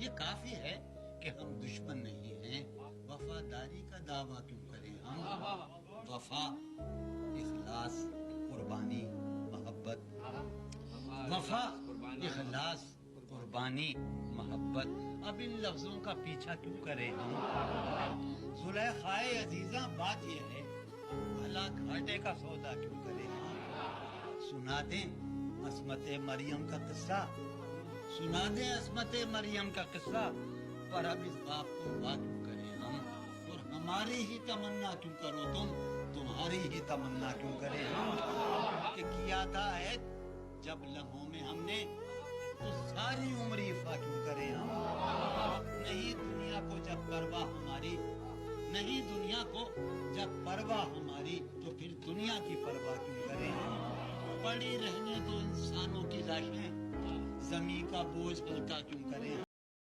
یہ کافی ہے کہ ہم دشمن نہیں ہیں، وفاداری کا دعویٰ کیوں کریں ہم؟ وفا، اخلاص، قربانی، محبت، وفا، اخلاص، قربانی، محبت، اب ان لفظوں کا پیچھا کیوں کریں ہم؟ زلیخائے عزیزاں بات یہ ہے، بھلا گھاٹے کا سودا کیوں کریں ہم؟ سنا دیں عصمت مریم کا قصہ، سنا دیں عصمت مریم کا قصہ، پر اب اس باپ کو بات کیوں کریں ہم؟ اور ہماری ہی تمنا کیوں کرو تم، تمہاری ہی تمنا کیوں کریں ہم؟ کہ کیا تھا عہد جب لمحوں میں ہم نے، تو ساری عمر ایفا کیوں کریں ہم؟ نہیں دنیا کو جب پرواہ ہماری، نہیں دنیا کو جب پرواہ ہماری، تو پھر دنیا کی پرواہ کیوں کریں ہم؟ پڑی رہنے تو انسانوں کی لاشیں، زمین کا بوجھ ہلکا کیوں کریں